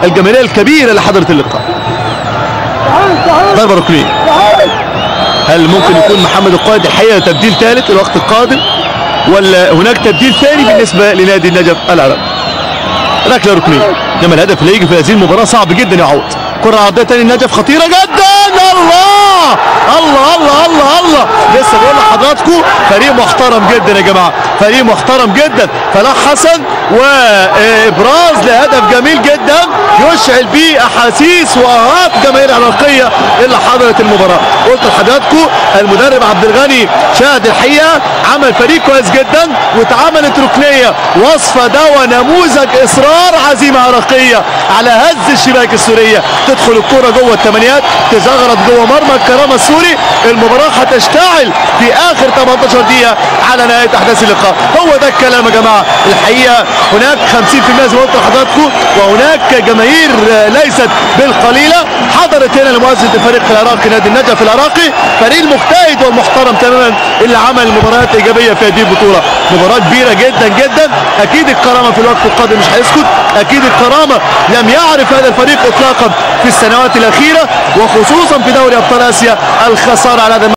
والجماهيريه الكبيره اللي حضرت اللقاء. ضربه ركنيه. هل ممكن يكون محمد القائد الحقيقه تبديل ثالث الوقت القادم، ولا هناك تبديل ثاني بالنسبه لنادي النجف العراقي؟ ركله ركنيه. انما الهدف اللي يجي في هذه المباراه صعب جدا يعوض. كره عرضيه ثاني النجف خطيره جدا. الله الله الله الله الله، لسه بقول لحضراتكم فريق محترم جدا يا جماعه، فريق محترم جدا. فلاح حسن وابراز لهدف جميل جدا يشعل به احاسيس واهات جماهير العراقيه اللي حضرت المباراه. قلت لحضراتكم المدرب عبد الغني شاهد الحقيقه عمل فريق كويس جدا، واتعملت ركنيه وصفه ده ونموذج اصرار عزيمه عراقيه على هز الشباك السوريه. تدخل الكره جوه الثمانيات، تزغرط جوه مرمى الكرامه السوري. المباراه هتشتعل في اخر 18 دقيقه على نهايه احداث اللقاء. هو ده الكلام يا جماعه. الحقيقه هناك 50% زي ما قلت لحضراتكم، وهناك جماهير ليست بالقليله حضرت هنا لمؤازره الفريق العراقي نادي النجف العراقي، فريق المجتهد والمحترم تماما اللي عمل مباريات ايجابيه في هذه البطوله. مباراه كبيره جدا جدا. اكيد الكرامه في الوقت القادم مش هيسكت، اكيد الكرامه لم يعرف هذا الفريق اطلاقا في السنوات الاخيره، وخصوصا في دوري ابطال اسيا الخساره على هذا